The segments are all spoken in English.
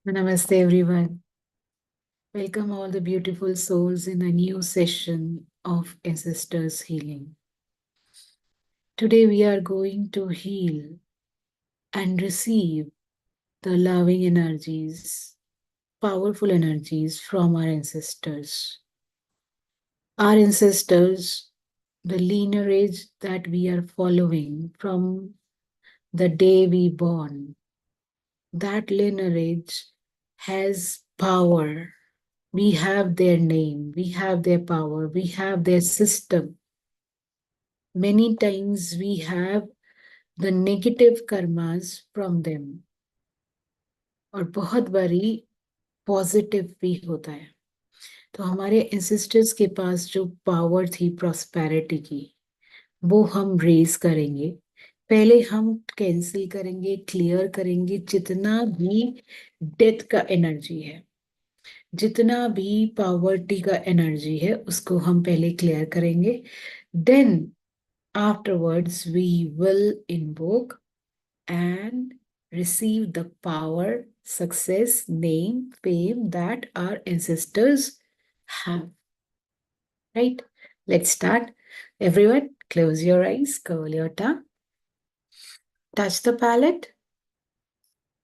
Namaste, everyone. Welcome all the beautiful souls in a new session of Ancestors Healing. Today, we are going to heal and receive the loving energies, powerful energies from our ancestors. Our ancestors, the lineage that we are following from the day we born, that lineage has power. We have their name, we have their power, we have their system. Many times we have the negative karmas from them और बहुत बारी positive भी होता है. तो हमारे ancestors के पास जो पावर थी प्रॉस्पेरिटी की, वो हम रेज करेंगे. पहले हम कैंसिल करेंगे, क्लियर करेंगे जितना भी डेथ का एनर्जी है, जितना भी पॉवर्टी का एनर्जी है, उसको हम पहले क्लियर करेंगे. Then afterwards we will invoke and receive the power, success, name, fame that our ancestors have. Right? Let's start. Everyone, close your eyes, curl your tongue, touch the palate,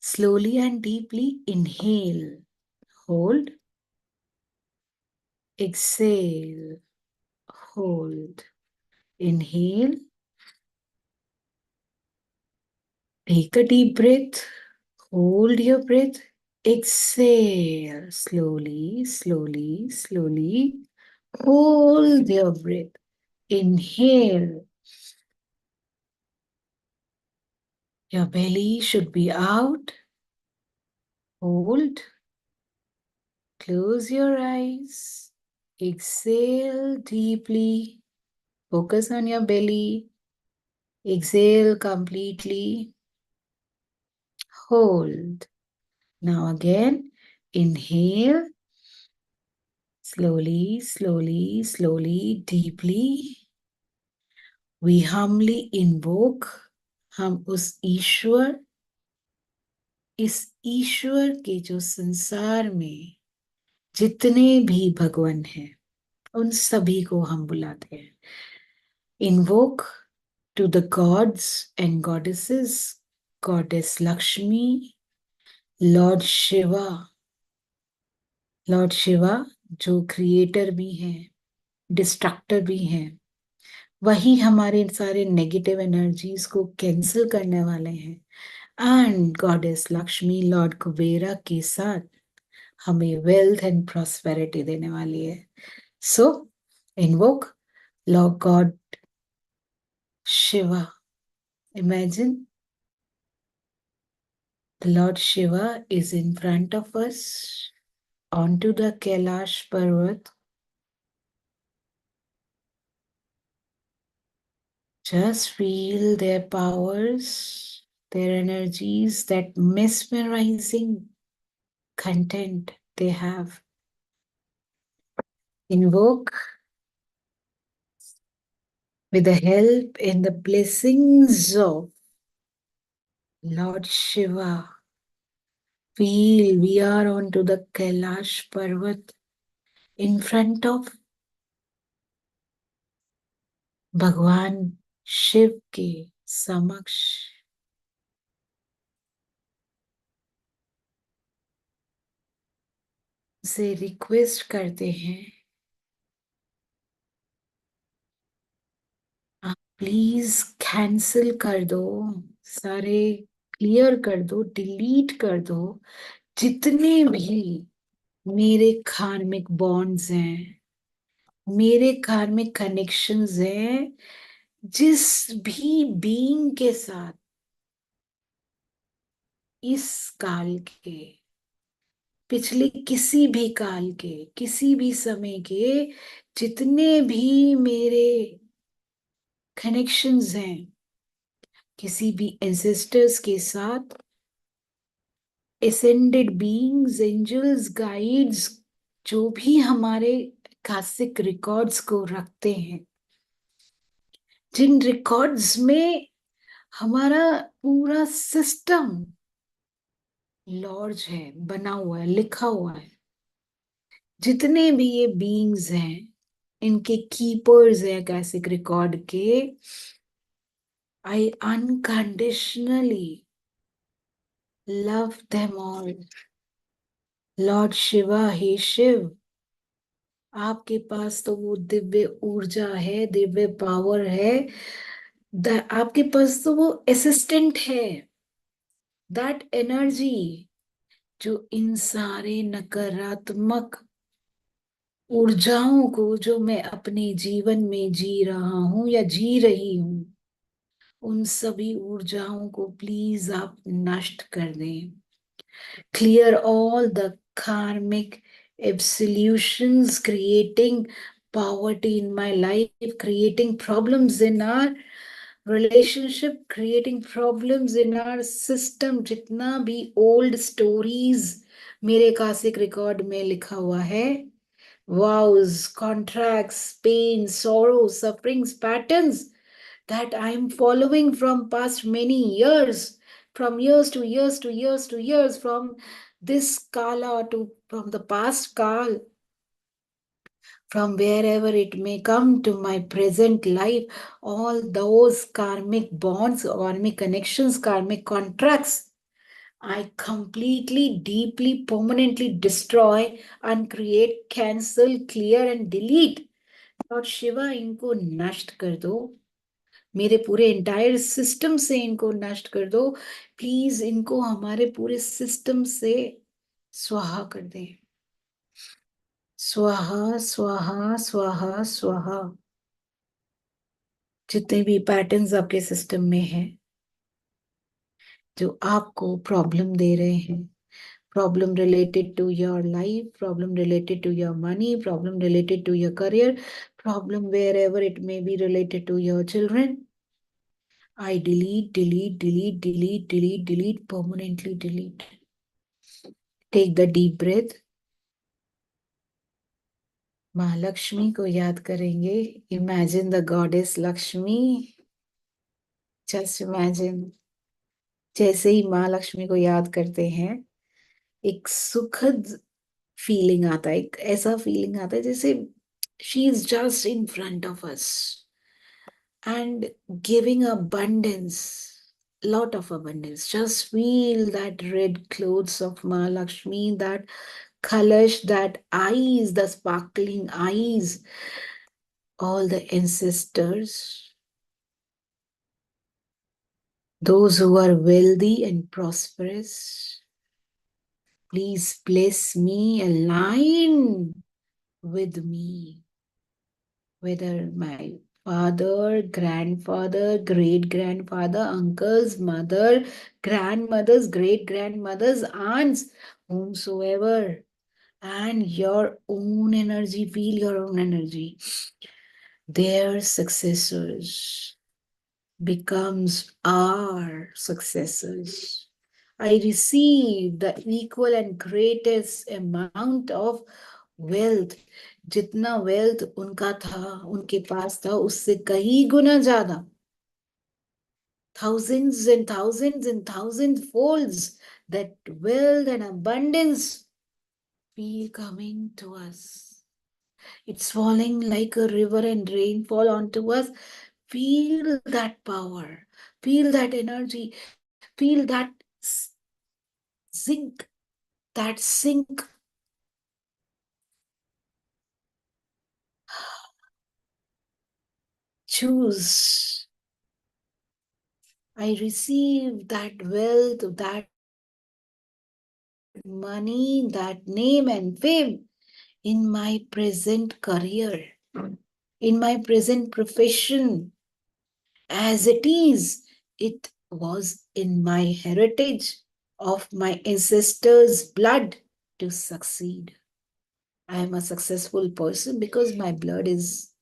slowly and deeply inhale, hold, exhale, hold, inhale, take a deep breath, hold your breath, exhale slowly, slowly, slowly. Hold your breath. Inhale. Your belly should be out. Hold. Close your eyes. Exhale deeply. Focus on your belly. Exhale completely. Hold. Now again, inhale. Slowly, slowly, slowly, deeply. We humbly invoke. हम उस ईश्वर, इस ईश्वर के जो संसार में जितने भी भगवान हैं, उन सभी को हम बुलाते हैं. Invoke to the gods and goddesses, goddess Lakshmi, lord Shiva. Lord Shiva जो क्रिएटर भी हैं, डिस्ट्रक्टर भी हैं, वही हमारे सारे नेगेटिव एनर्जीज को कैंसिल करने वाले हैं. एंड गॉडेस लक्ष्मी, लॉर्ड कुबेरा के साथ हमें वेल्थ एंड प्रॉस्पेरिटी देने वाली है. सो invoke Lord God Shiva. Imagine the Lord Shiva is in front of us onto the Kailash Parvat. Just feel their powers, their energies, that mesmerizing content they have. Invoke with the help and the blessings of Lord Shiva. Feel we are onto the Kailash Parvat in front of भगवान शिव के समक्ष. से request करते हैं, आप please cancel कर दो, सारे क्लियर कर दो, डिलीट कर दो जितने भी मेरे कार्मिक बॉन्ड्स हैं, मेरे कार्मिक कनेक्शंस हैं, जिस भी बीइंग के साथ इस काल के, पिछले किसी भी काल के, किसी भी समय के जितने भी मेरे कनेक्शंस हैं, किसी भी एंसेस्टर्स के साथ, एसेंडेड बीइंग्स, एंजल्स, गाइड्स, जो भी हमारे आकाशिक रिकॉर्ड्स को रखते हैं, जिन रिकॉर्ड्स में हमारा पूरा सिस्टम लॉर्ज है, बना हुआ है, लिखा हुआ है। जितने भी ये बीइंग्स हैं, इनके कीपर्स हैं कैसिक रिकॉर्ड के। I unconditionally love them all. Lord Shiva, हे शिव, आपके पास तो वो दिव्य ऊर्जा है, दिव्य पावर है। आपके पास तो वो असिस्टेंट है, दैट एनर्जी जो इन सारे नकारात्मक ऊर्जाओं को जो मैं अपने जीवन में जी रहा हूं या जी रही हूं, उन सभी ऊर्जाओं को प्लीज आप नष्ट कर दें। Clear all the karmic absolutions, creating poverty in my life, creating problems in our relationship, creating problems in our system। जितना भी old stories मेरे कासिक रिकॉर्ड में लिखा हुआ है, vows, contracts, pain, sorrow, sufferings, patterns that I am following from past many years, from years to years to years to years, from this kala to from the past kal, from wherever it may come to my present life, all those karmic bonds, karmic connections, karmic contracts, I completely, deeply, permanently destroy, uncreate, cancel, clear, and delete। और शिवा, इनको नष्ट कर दो, मेरे पूरे entire system से इनको नष्ट कर दो। प्लीज इनको हमारे पूरे सिस्टम से स्वाहा कर दें। स्वाहा स्वाहा स्वाहा स्वाहा। जितने भी पैटर्न्स आपके सिस्टम में हैं जो आपको प्रॉब्लम दे रहे हैं, problem related to your life, problem related to your money, problem related to your career, problem wherever it may be related to your children, I delete, delete, delete, delete, delete, delete, permanently delete। Take the deep breath। माँ लक्ष्मी को याद करेंगे। Imagine the goddess Lakshmi. Just imagine। जैसे ही माँ लक्ष्मी को याद करते हैं, एक सुखद फीलिंग आता है, एक ऐसा फीलिंग आता है जैसे she is just in front of us and giving abundance, lot of abundance। Just feel that red clothes of Mahalakshmi, that kalash, that eyes, the sparkling eyes, all the ancestors, those who are wealthy and prosperous, please bless me, align with me, whether my father, grandfather, great grandfather, uncles, mother, grandmothers, great grandmothers, aunts, whomsoever, and your own energy, feel your own energy. Their successors becomes our successors। I receive the equal and greatest amount of wealth। जितना wealth उनका था, उनके पास था, उससे कहीं गुना ज्यादा, thousands and thousands and thousand folds, that wealth and abundance be coming to us। It's falling like a river and rainfall onto us। Feel that power, feel that energy, feel that zinc, that sink। Choose। I receive that wealth, that money, that name and fame in my present career, in my present profession, as it is. It was in my heritage of my ancestors' blood to succeed। I am a successful person because my blood is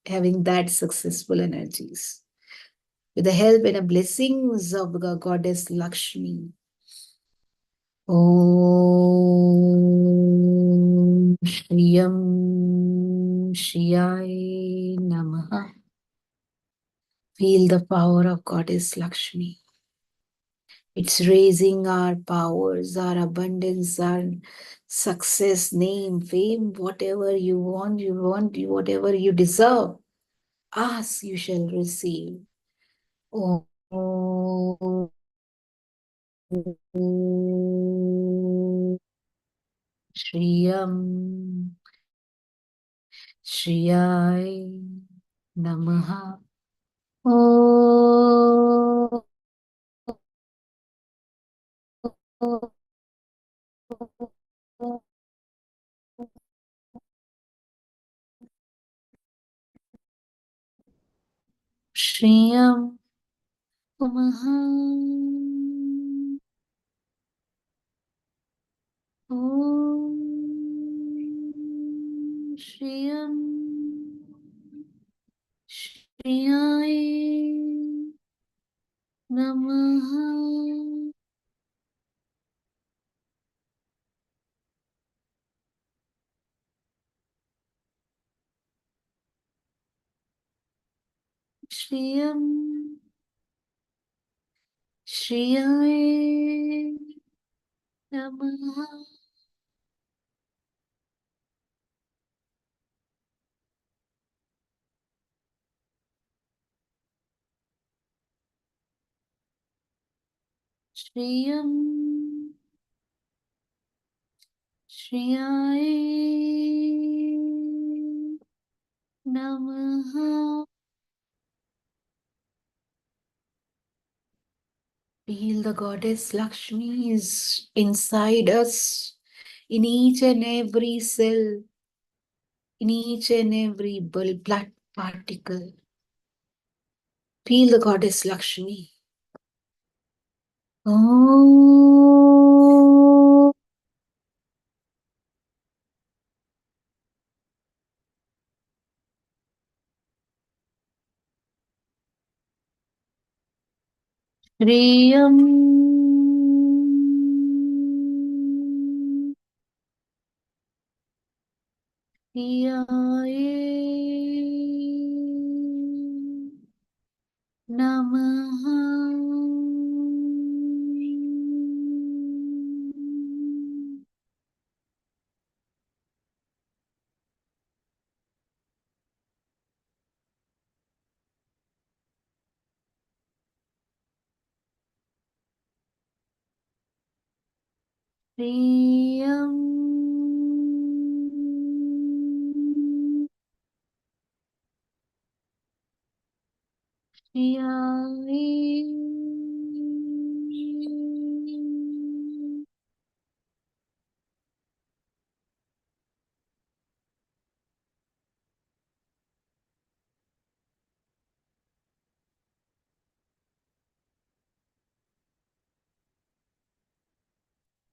having that successful energies. With the help and the blessings of the goddess Lakshmi, Om Shriyam Shriyai Namaha। Feel the power of goddess Lakshmi It's raising our powers, our abundance, our success, name, fame, whatever whatever you deserve. Ask, you shall receive. Om Shriyam Shriyai Namaha. Om Shriyam Namaha. Om Shriyam Shriyai Namaha. Shriyam Shriyai Namaha. Shriyam Shriyai Namaha. Feel the goddess Lakshmi is inside us, in each and every cell, in each and every blood particle. Feel the goddess Lakshmi. Om Shriyam Shriyaye Namaha. Shriyam Shriyaye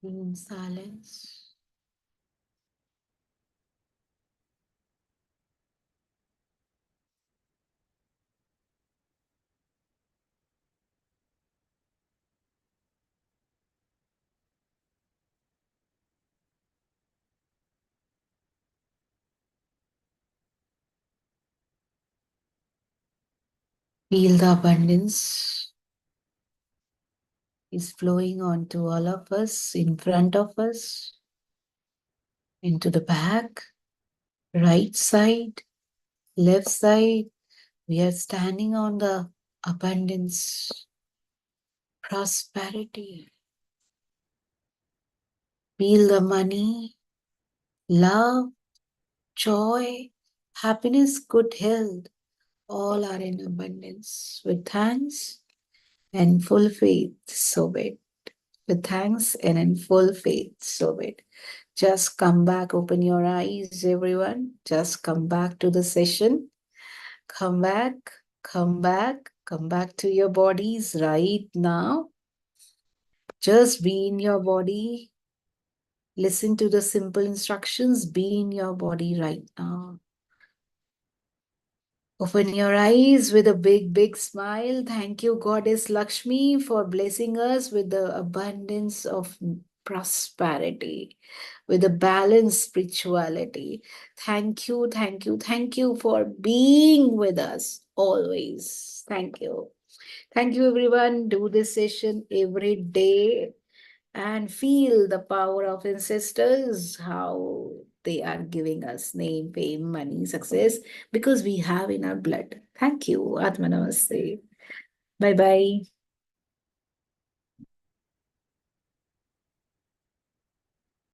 in silence. Feel the abundance is flowing onto all of us, in front of us, into the back, right side, left side. We are standing on the abundance, prosperity. Feel the money, love, joy, happiness, good health. All are in abundance. With thanks and full faith, so be it. With thanks and in full faith, so be it. Just come back, open your eyes, everyone. Just come back to the session. Come back, come back, come back to your bodies right now. Just be in your body. Listen to the simple instructions. Be in your body right now. Open your eyes with a big, big smile. Thank you, Goddess Lakshmi, for blessing us with the abundance of prosperity, with a balanced spirituality. Thank you, thank you, thank you for being with us always. Thank you. Thank you, everyone. Do this session every day and feel the power of ancestors, how they are giving us name, fame, money, success, because we have in our blood. Thank you. Atma Namaste. Bye bye.